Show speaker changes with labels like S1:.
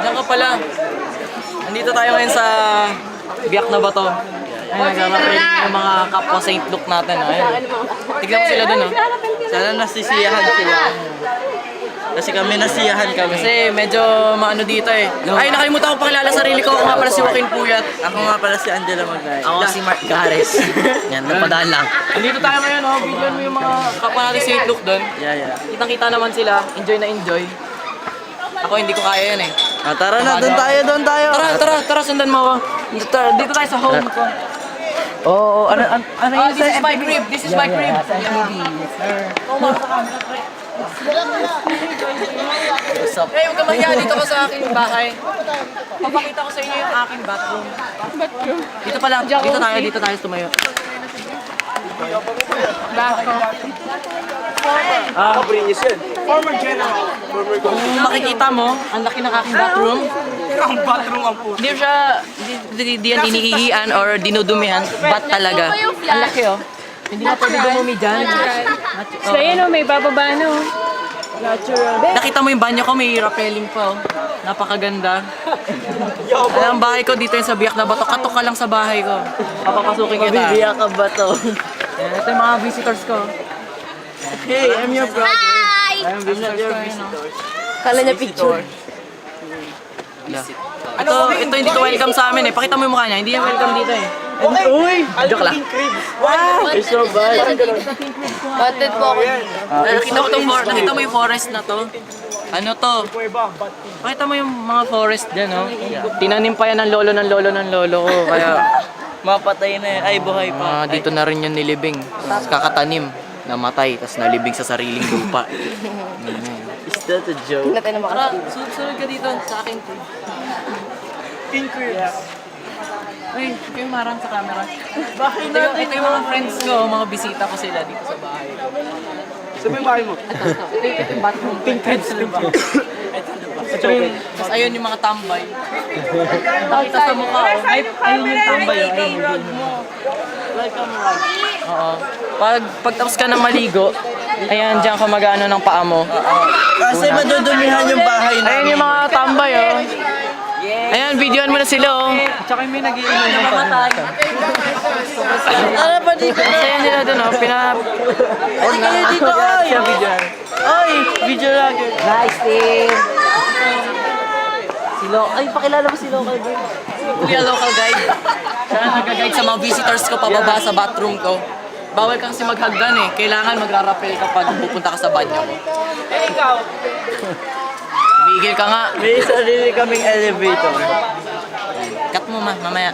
S1: Diyan ka pala. Nandito tayo ngayon sa Biak na Bato. Ayun, nagkakaroon yung mga kapwa St. Luke natin. Ayun. Tignan mo sila dun, oh.
S2: Sana nasisiyahan sila. Kasi kami nasiyahan kami.
S1: Kasi medyo maano dito eh. Ay, nakalimutan ko pakilala sarili ko. Ako nga pala si Joaquin Puyat.
S2: Ako nga pala si Angela Magnay.
S1: Ako si Mark Gares. Yan, napadaan lang. Nandito tayo ngayon, oh. Videoan mo yung mga kapwa natin St. Luke dun.
S2: Yeah.
S1: Kitang-kita naman sila. Enjoy na enjoy. Ako hindi ko kaya yan eh.
S2: Tara na, doon tayo.
S1: Tara, sundan mo ako. Dito tayo sa home ko.
S2: Oo, ano
S1: This is my crib. This is my crib.
S2: Yes, sir.
S1: What's up? Hey, huwag ka mahiya. Dito ka sa aking bahay. Papakita ko sa inyo yung aking bathroom. Dito pala. Dito tayo tumayo. Kung makikita mo, ang laki ng aking bathroom.
S2: Ang bathroom ang puso.
S1: Hindi siya, di yan inihihian or dinudumihan. Ba't talaga? Ang laki oh. Hindi na pwede dumumi dyan.
S3: So yun o, may bababa na o. Natural.
S1: Nakita mo yung banyo ko, may rappelling pa oh. Napakaganda. Ang bahay ko dito yung sa Biak na Bato. Katok ka lang sa bahay ko. Papapasukin kita.
S2: Mabibiyak ka ba to?
S1: Yan, ito yung mga visitors ko.
S2: Hey, I'm your brother.
S1: I'm
S2: not your
S1: visitor.
S3: Kala niya picture.
S1: Ito hindi to welcome sa amin eh. Pakita mo yung mukha niya. Hindi yan welcome dito eh.
S2: Uy!
S1: Joke lang.
S2: Wow! You're so bad.
S3: Batted po ako.
S1: Nakita mo yung forest na to? Ano to? Pakita mo yung mga forest dyan, no? Tinanim pa yan ng lolo ko. Kaya
S2: Mapatay na yan. Ay, buhay pa.
S1: dito na rin yung nilibing. Tapos kakatanim. Namatay. Tapos nalibing sa sariling lupa.
S2: Is that a joke?
S3: Tingnan tayo na
S1: Tara,
S3: makasig.
S1: sunod ka dito sa akin.
S2: Pink ribs.
S1: Uy, kayo marang sa camera. Ito yung mga friends ko, mga bisita ko sila dito sa bahay ko.
S2: Saan mo yung bahay mo?
S1: Ito yung bathroom. Pink ribs. Tapos ayun yung mga tambay. Nakita sa mukha ko. Ayun yung tambay.
S2: Welcome, Rod.
S1: Oo. Pag tapos ka ng maligo, ayan, diyan ka mag-ano ng paa mo.
S2: Kasi madudumihan yung bahay na.
S1: Ayan yung mga tambay, oh. Ayan, videoan mo na sila, oh.
S2: Tsaka may nag-iinom na mamatay. Ano pa dito?
S1: Ayan nila dun, oh.
S2: Ay, kayo dito, ay! Ay, video logger.
S3: Nice team. Ay, pakilala mo si Local Boy.
S1: Kuya local guide. Siya ang nag-guide sa mga visitors ko pababa sa bathroom ko. Bawal ka kasi maghagdan eh. Kailangan magra-rappel kapag pupunta ka sa banyo mo.
S2: Eh, ikaw.
S1: Bigil ka nga.
S2: May sarili kaming elevator.
S1: Cut mo mamaya.